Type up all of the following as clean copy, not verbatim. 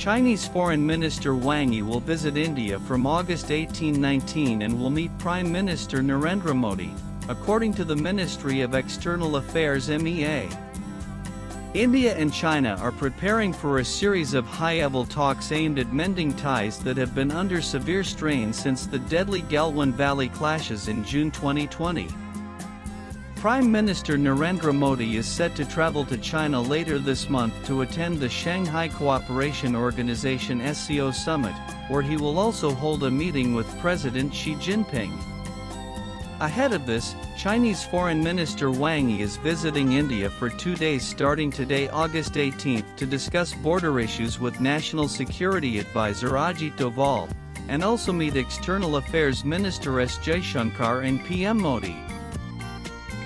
Chinese Foreign Minister Wang Yi will visit India from August 18-19 and will meet Prime Minister Narendra Modi, according to the Ministry of External Affairs (MEA). India and China are preparing for a series of high-level talks aimed at mending ties that have been under severe strain since the deadly Galwan Valley clashes in June 2020. Prime Minister Narendra Modi is set to travel to China later this month to attend the Shanghai Cooperation Organization (SCO) summit, where he will also hold a meeting with President Xi Jinping. Ahead of this, Chinese Foreign Minister Wang Yi is visiting India for 2 days starting today, August 18, to discuss border issues with National Security Advisor Ajit Doval, and also meet External Affairs Minister S. Jaishankar and PM Modi.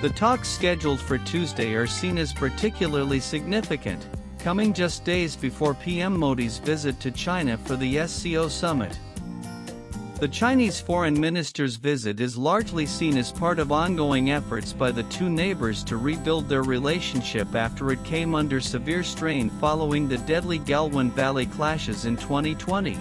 The talks scheduled for Tuesday are seen as particularly significant, coming just days before PM Modi's visit to China for the SCO summit. The Chinese foreign minister's visit is largely seen as part of ongoing efforts by the two neighbors to rebuild their relationship after it came under severe strain following the deadly Galwan Valley clashes in 2020.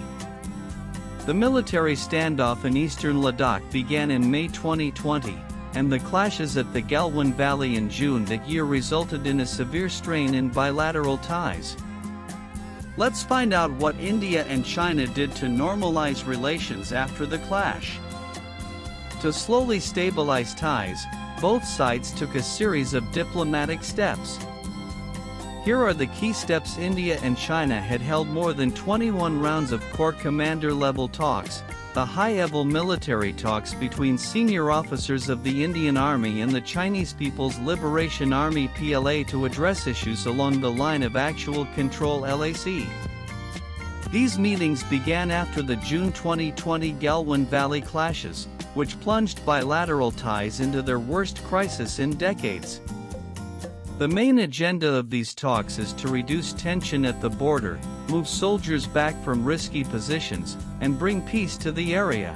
The military standoff in eastern Ladakh began in May 2020, and the clashes at the Galwan Valley in June that year resulted in a severe strain in bilateral ties. Let's find out what India and China did to normalize relations after the clash. To slowly stabilize ties, both sides took a series of diplomatic steps. Here are the key steps. India and China had held more than 21 rounds of Corps Commander-level talks, the high-level military talks between senior officers of the Indian Army and the Chinese People's Liberation Army (PLA) to address issues along the line of actual control (LAC). These meetings began after the June 2020 Galwan Valley clashes, which plunged bilateral ties into their worst crisis in decades. The main agenda of these talks is to reduce tension at the border, move soldiers back from risky positions, and bring peace to the area.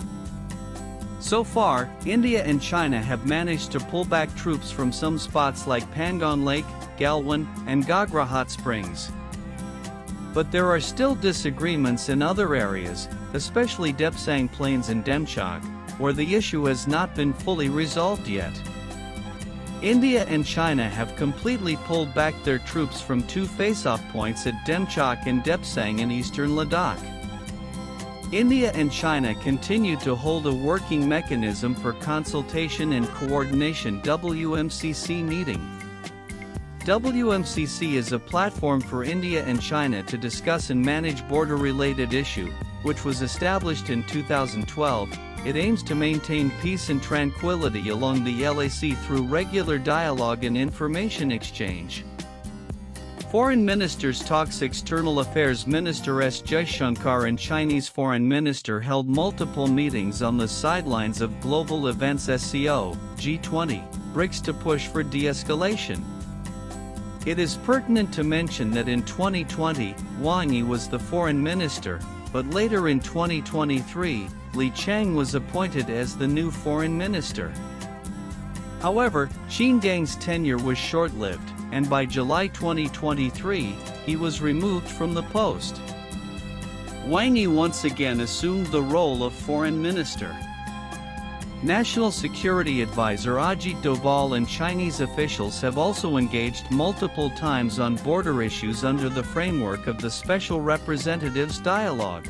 So far, India and China have managed to pull back troops from some spots like Pangon Lake, Galwan, and Gagra Hot Springs. But there are still disagreements in other areas, especially Depsang Plains and Demchok, where the issue has not been fully resolved yet. India and China have completely pulled back their troops from two face-off points at Demchok and Depsang in eastern Ladakh. India and China continue to hold a working mechanism for consultation and coordination (WMCC) meeting. WMCC is a platform for India and China to discuss and manage border-related issues, which was established in 2012. It aims to maintain peace and tranquility along the LAC through regular dialogue and information exchange. Foreign Ministers talks. External Affairs Minister S. Jaishankar and Chinese Foreign Minister held multiple meetings on the sidelines of global events SCO, G20, BRICS to push for de-escalation. It is pertinent to mention that in 2020, Wang Yi was the foreign minister, but later in 2023, Li Qiang was appointed as the new foreign minister. However, Qin Gang's tenure was short-lived, and by July 2023, he was removed from the post. Wang Yi once again assumed the role of foreign minister. National Security Advisor Ajit Doval and Chinese officials have also engaged multiple times on border issues under the framework of the Special Representatives Dialogue.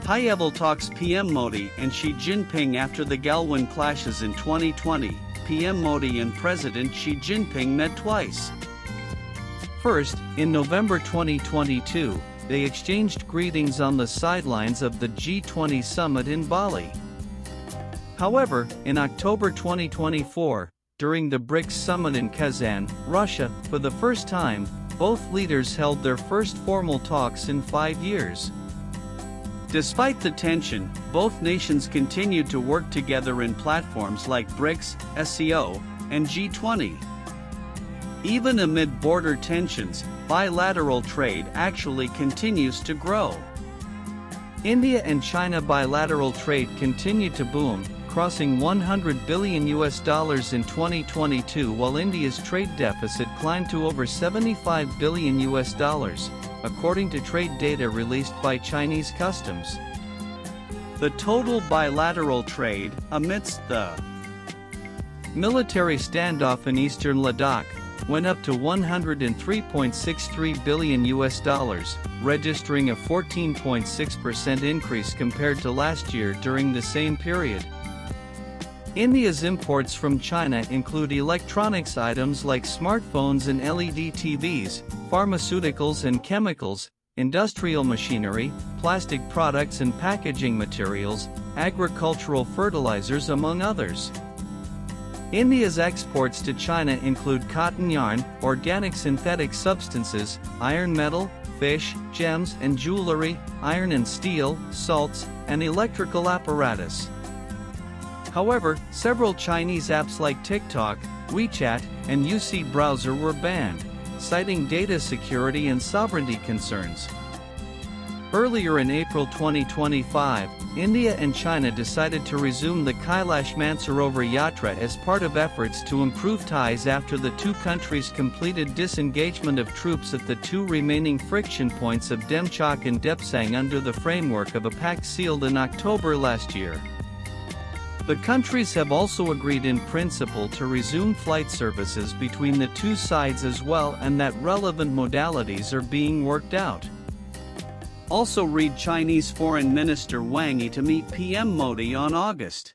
High-level talks. PM Modi and Xi Jinping. After the Galwan clashes in 2020, PM Modi and President Xi Jinping met twice. First, in November 2022, they exchanged greetings on the sidelines of the G20 summit in Bali. However, in October 2024, during the BRICS summit in Kazan, Russia, for the first time, both leaders held their first formal talks in 5 years. Despite the tension, both nations continued to work together in platforms like BRICS, SCO, and G20. Even amid border tensions, bilateral trade actually continues to grow. India and China bilateral trade continued to boom, crossing $100 billion in 2022, while India's trade deficit climbed to over $75 billion. according to trade data released by Chinese customs. The total bilateral trade, amidst the military standoff in eastern Ladakh, went up to $103.63 billion, registering a 14.6% increase compared to last year during the same period. India's imports from China include electronics items like smartphones and LED TVs, pharmaceuticals and chemicals, industrial machinery, plastic products and packaging materials, agricultural fertilizers, among others. India's exports to China include cotton yarn, organic synthetic substances, iron metal, fish, gems and jewelry, iron and steel, salts, and electrical apparatus. However, several Chinese apps like TikTok, WeChat, and UC Browser were banned, citing data security and sovereignty concerns. Earlier in April 2025, India and China decided to resume the Kailash Mansarovar Yatra as part of efforts to improve ties after the two countries completed disengagement of troops at the two remaining friction points of Demchok and Depsang under the framework of a pact sealed in October last year. The countries have also agreed in principle to resume flight services between the two sides as well, and that relevant modalities are being worked out. Also read Chinese Foreign Minister Wang Yi to meet PM Modi on August